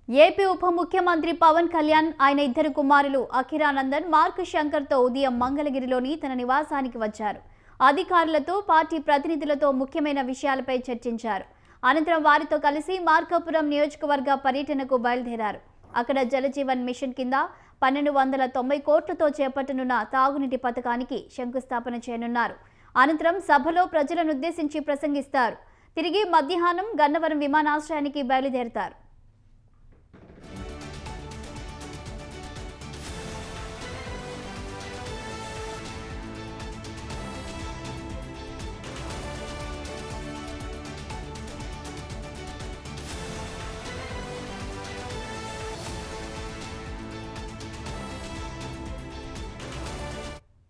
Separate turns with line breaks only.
AP ఉప ముఖ్యమంత్రి పవన్ కళ్యాణ్ ఆయన ఇద్దరు కుమారులు అఖిరానందన్ మార్క్ శంకర్తో ఉదయం మంగళగిరిలోని తన నివాసానికి వచ్చారు. అధికారులతో పార్టీ ప్రతినిధులతో ముఖ్యమైన విషయాలపై చర్చించారు. అనంతరం వారితో కలిసి మార్కాపురం నియోజకవర్గ పర్యటనకు బయలుదేరారు. అక్కడ జలజీవన్ మిషన్ కింద 1290 కోట్లతో చేపట్టనున్న తాగునీటి పథకానికి శంకుస్థాపన చేయనున్నారు. అనంతరం సభలో ప్రజలనుద్దేశించి ప్రసంగిస్తారు. తిరిగి మధ్యాహ్నం గన్నవరం విమానాశ్రయానికి బయలుదేరతారు.